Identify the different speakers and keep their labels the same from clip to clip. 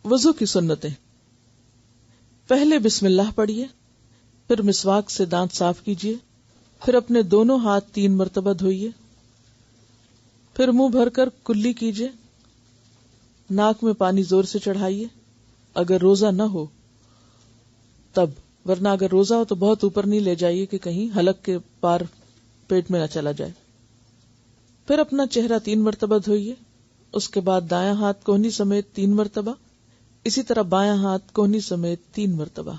Speaker 1: وضو کی سنتیں: پہلے بسم اللہ پڑھیے، پھر مسواک سے دانت صاف کیجیے، پھر اپنے دونوں ہاتھ 3 مرتبہ دھوئیے، پھر منہ بھر کر کلی کیجیے، ناک میں پانی زور سے چڑھائیے اگر روزہ نہ ہو تب، ورنہ اگر روزہ ہو تو بہت اوپر نہیں لے جائیے کہ کہیں حلق کے پار پیٹ میں نہ چلا جائے۔ پھر اپنا چہرہ 3 مرتبہ دھوئیے، اس کے بعد دایاں ہاتھ کوہنی سمیت 3 مرتبہ، اسی طرح بایاں ہاتھ کوہنی سمیت 3 مرتبہ۔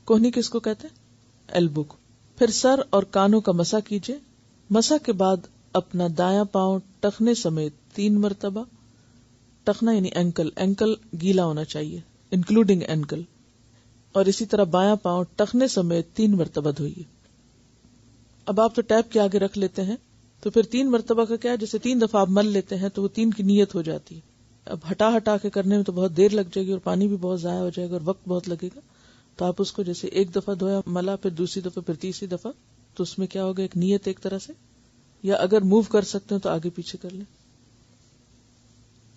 Speaker 1: کوہنی کس کو کہتے ہیں؟ ایلبو کو۔ پھر سر اور کانوں کا مسح کیجیے، مسح کے بعد اپنا دایاں پاؤں ٹخنے سمیت 3 مرتبہ، ٹخنا یعنی اینکل گیلا ہونا چاہیے انکلوڈنگ اینکل، اور اسی طرح بایاں پاؤں ٹخنے سمیت 3 مرتبہ دھوئیے۔ اب آپ تو ٹیپ کے آگے رکھ لیتے ہیں، تو پھر 3 مرتبہ کا کیا ہے، جیسے 3 دفعہ آپ مل لیتے ہیں تو وہ 3 کی نیت ہو جاتی ہے۔ اب ہٹا کے کرنے میں تو بہت دیر لگ جائے گی اور پانی بھی بہت ضائع ہو جائے گا اور وقت بہت لگے گا، تو آپ اس کو جیسے 1 دفعہ دھویا ملا، پھر دوسری دفعہ، پھر تیسری دفعہ، تو اس میں کیا ہوگا، ایک نیت ایک طرح سے، یا اگر موو کر سکتے ہیں تو آگے پیچھے کر لیں۔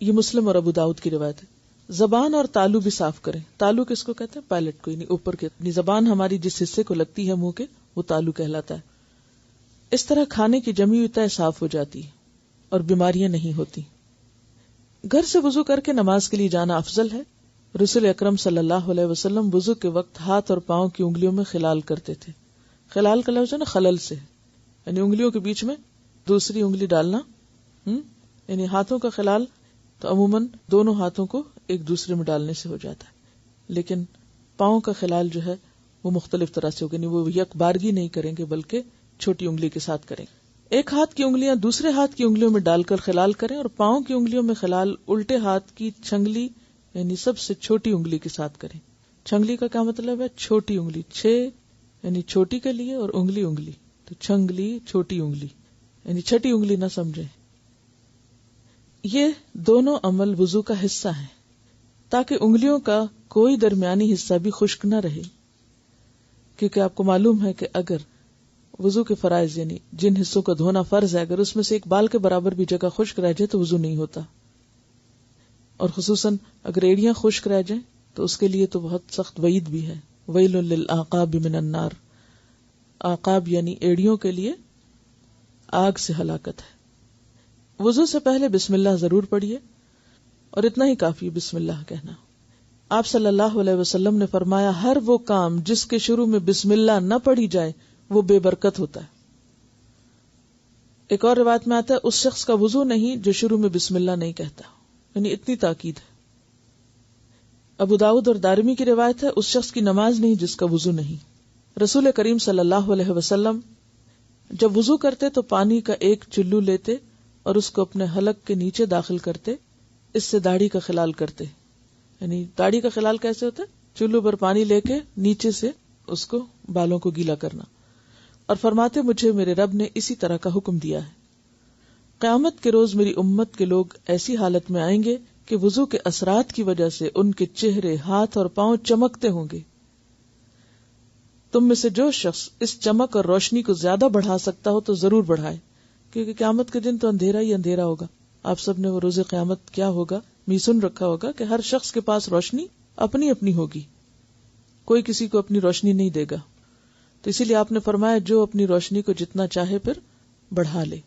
Speaker 1: یہ مسلم اور ابو داؤد کی روایت ہے۔ زبان اور تالو بھی صاف کریں۔ تالو کس کو کہتے ہیں؟ پیلٹ کو، یعنی اوپر کے، یعنی زبان ہماری جس حصے کو لگتی ہے منہ کے، وہ تالو کہلاتا ہے۔ اس طرح کھانے کی جمی ہوئی تہہ صاف ہو جاتی ہے اور بیماریاں نہیں ہوتی۔ گھر سے وضو کر کے نماز کے لیے جانا افضل ہے۔ رسول اکرم صلی اللہ علیہ وسلم وضو کے وقت ہاتھ اور پاؤں کی انگلیوں میں خلال کرتے تھے۔ خلال کا لفظ ہے نا خلل سے، یعنی انگلیوں کے بیچ میں دوسری انگلی ڈالنا، یعنی ہاتھوں کا خلال تو عموماً دونوں ہاتھوں کو ایک دوسرے میں ڈالنے سے ہو جاتا ہے، لیکن پاؤں کا خلال جو ہے وہ مختلف طرح سے ہوگا، یعنی وہ یک بارگی نہیں کریں گے بلکہ چھوٹی انگلی کے ساتھ کریں۔ ایک ہاتھ کی انگلیاں دوسرے ہاتھ کی انگلیوں میں ڈال کر خلال کریں، اور پاؤں کی انگلیوں میں خلال الٹے ہاتھ کی چھنگلی یعنی سب سے چھوٹی انگلی کے ساتھ کریں۔ چھنگلی کا کیا مطلب ہے؟ چھوٹی انگلی، 6 یعنی چھوٹی کے لیے، اور انگلی، تو چھنگلی چھوٹی انگلی، یعنی چھٹی انگلی نہ سمجھیں۔ یہ دونوں عمل وضو کا حصہ ہیں تاکہ انگلیوں کا کوئی درمیانی حصہ بھی خشک نہ رہے، کیونکہ آپ کو معلوم ہے کہ اگر وضو کے فرائض یعنی جن حصوں کا دھونا فرض ہے، اگر اس میں سے ایک بال کے برابر بھی جگہ خشک رہ جائے تو وضو نہیں ہوتا، اور خصوصاً اگر ایڑیاں خشک رہ جائیں تو اس کے لیے تو بہت سخت وعید بھی ہے۔ ویل للعقاب من النار، عقاب یعنی ایڑیوں کے لیے آگ سے ہلاکت ہے۔ وضو سے پہلے بسم اللہ ضرور پڑھیے، اور اتنا ہی کافی ہے بسم اللہ کہنا۔ آپ صلی اللہ علیہ وسلم نے فرمایا، ہر وہ کام جس کے شروع میں بسم اللہ نہ پڑھی جائے وہ بے برکت ہوتا ہے۔ ایک اور روایت میں آتا ہے، اس شخص کا وضو نہیں جو شروع میں بسم اللہ نہیں کہتا، یعنی اتنی تاکید ہے۔ ابو داؤد اور دارمی کی روایت ہے، اس شخص کی نماز نہیں جس کا وضو نہیں۔ رسول کریم صلی اللہ علیہ وسلم جب وضو کرتے تو پانی کا ایک چلو لیتے اور اس کو اپنے حلق کے نیچے داخل کرتے، اس سے داڑھی کا خلال کرتے۔ یعنی داڑھی کا خلال کیسے ہوتا ہے؟ چلو پر پانی لے کے نیچے سے اس کو بالوں کو گیلا کرنا، اور فرماتے مجھے میرے رب نے اسی طرح کا حکم دیا ہے۔ قیامت کے روز میری امت کے لوگ ایسی حالت میں آئیں گے کہ وضو کے اثرات کی وجہ سے ان کے چہرے، ہاتھ اور پاؤں چمکتے ہوں گے۔ تم میں سے جو شخص اس چمک اور روشنی کو زیادہ بڑھا سکتا ہو تو ضرور بڑھائے، کیونکہ قیامت کے دن تو اندھیرا ہی اندھیرا ہوگا۔ آپ سب نے وہ روز قیامت کیا ہوگا سن رکھا ہوگا کہ ہر شخص کے پاس روشنی اپنی اپنی ہوگی، کوئی کسی کو اپنی روشنی نہیں دے گا۔ تو اسی لیے آپ نے فرمایا جو اپنی روشنی کو جتنا چاہے پھر بڑھا لے۔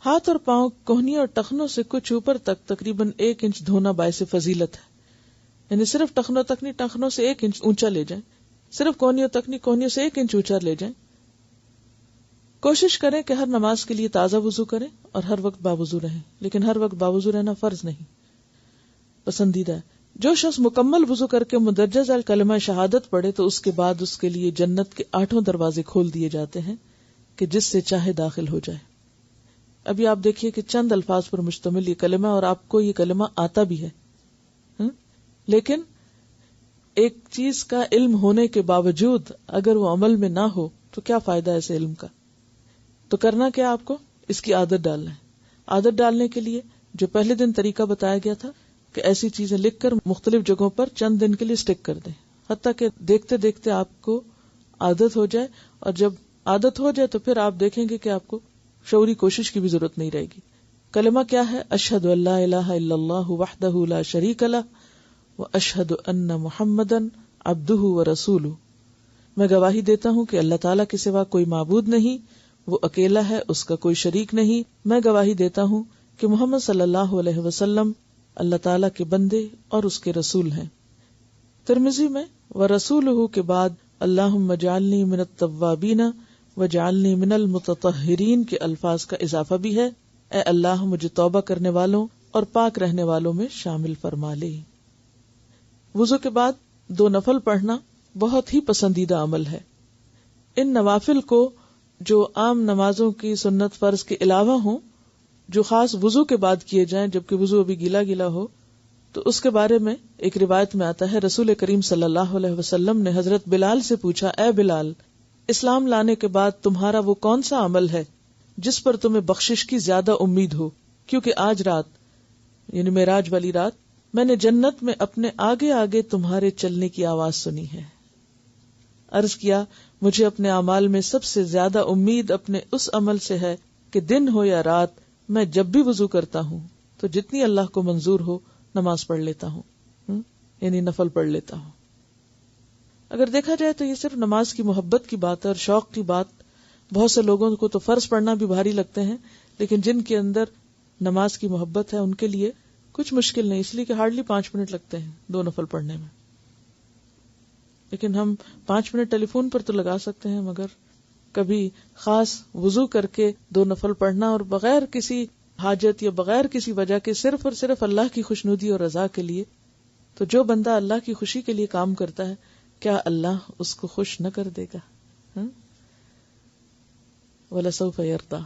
Speaker 1: ہاتھ اور پاؤں کوہنی اور ٹخنوں سے کچھ اوپر تک تقریباً 1 انچ دھونا باعث فضیلت ہے، یعنی صرف ٹخنوں تک نہیں، ٹخنوں سے 1 انچ اونچا لے جائیں، صرف کوہنیوں تک نہیں، کوہنیوں سے 1 انچ اونچا لے جائیں۔ کوشش کریں کہ ہر نماز کے لیے تازہ وضو کریں اور ہر وقت باوضو رہیں، لیکن ہر وقت باوضو رہنا فرض نہیں، پسندیدہ ہے۔ جو شخص مکمل وضو کر کے مندرجہ ذیل کلمہ شہادت پڑھے تو اس کے بعد اس کے لیے جنت کے 8 دروازے کھول دیے جاتے ہیں کہ جس سے چاہے داخل ہو جائے۔ ابھی آپ دیکھیے کہ چند الفاظ پر مشتمل یہ کلمہ، اور آپ کو یہ کلمہ آتا بھی ہے، لیکن ایک چیز کا علم ہونے کے باوجود اگر وہ عمل میں نہ ہو تو کیا فائدہ ہے اس علم کا؟ تو کرنا کیا آپ کو؟ اس کی عادت ڈالنا ہے۔ عادت ڈالنے کے لیے جو پہلے دن طریقہ بتایا گیا تھا کہ ایسی چیزیں لکھ کر مختلف جگہوں پر چند دن کے لیے سٹک کر دیں، حتیٰ کہ دیکھتے دیکھتے آپ کو عادت ہو جائے، اور جب عادت ہو جائے تو پھر آپ دیکھیں گے کہ آپ کو شعوری کوشش کی بھی ضرورت نہیں رہے گی۔ کلمہ کیا ہے؟ اشہد ان لا الہ الا اللہ وحدہ لا شریک لہ واشہد ان محمدا عبدہ ورسولہ، میں گواہی دیتا ہوں کہ اللہ تعالیٰ کے سوا کوئی معبود نہیں، وہ اکیلا ہے، اس کا کوئی شریک نہیں، میں گواہی دیتا ہوں کہ محمد صلی اللہ علیہ وسلم اللہ تعالیٰ کے بندے اور اس کے رسول ہیں۔ ترمذی میں ورسولہ کے بعد اللہم اجعلنی من التوابین وجعلنی من المتطہرین کے الفاظ کا اضافہ بھی ہے، اے اللہ مجھے توبہ کرنے والوں اور پاک رہنے والوں میں شامل فرما لے۔ وضو کے بعد 2 نفل پڑھنا بہت ہی پسندیدہ عمل ہے۔ ان نوافل کو جو عام نمازوں کی سنت فرض کے علاوہ ہوں، جو خاص وضو کے بعد کیے جائیں جبکہ وضو ابھی گیلا گیلا ہو، تو اس کے بارے میں ایک روایت میں آتا ہے رسول کریم صلی اللہ علیہ وسلم نے حضرت بلال سے پوچھا، اے بلال، اسلام لانے کے بعد تمہارا وہ کون سا عمل ہے جس پر تمہیں بخشش کی زیادہ امید ہو؟ کیونکہ آج رات یعنی معراج والی رات میں نے جنت میں اپنے آگے آگے تمہارے چلنے کی آواز سنی ہے۔ عرض کیا، مجھے اپنے اعمال میں سب سے زیادہ امید اپنے اس عمل سے ہے کہ دن ہو یا رات میں جب بھی وضو کرتا ہوں تو جتنی اللہ کو منظور ہو نماز پڑھ لیتا ہوں، یعنی نفل پڑھ لیتا ہوں۔ اگر دیکھا جائے تو یہ صرف نماز کی محبت کی بات ہے اور شوق کی بات۔ بہت سے لوگوں کو تو فرض پڑھنا بھی بھاری لگتے ہیں، لیکن جن کے اندر نماز کی محبت ہے ان کے لیے کچھ مشکل نہیں، اس لیے کہ ہارڈلی 5 منٹ لگتے ہیں 2 نفل پڑھنے میں۔ لیکن ہم 5 منٹ ٹیلی فون پر تو لگا سکتے ہیں، مگر کبھی خاص وضو کر کے 2 نفل پڑھنا اور بغیر کسی حاجت یا بغیر کسی وجہ کے صرف اور صرف اللہ کی خوشنودی اور رضا کے لیے، تو جو بندہ اللہ کی خوشی کے لیے کام کرتا ہے کیا اللہ اس کو خوش نہ کر دے گا؟ وَلَسَوْفَ يَرْضَىٰ۔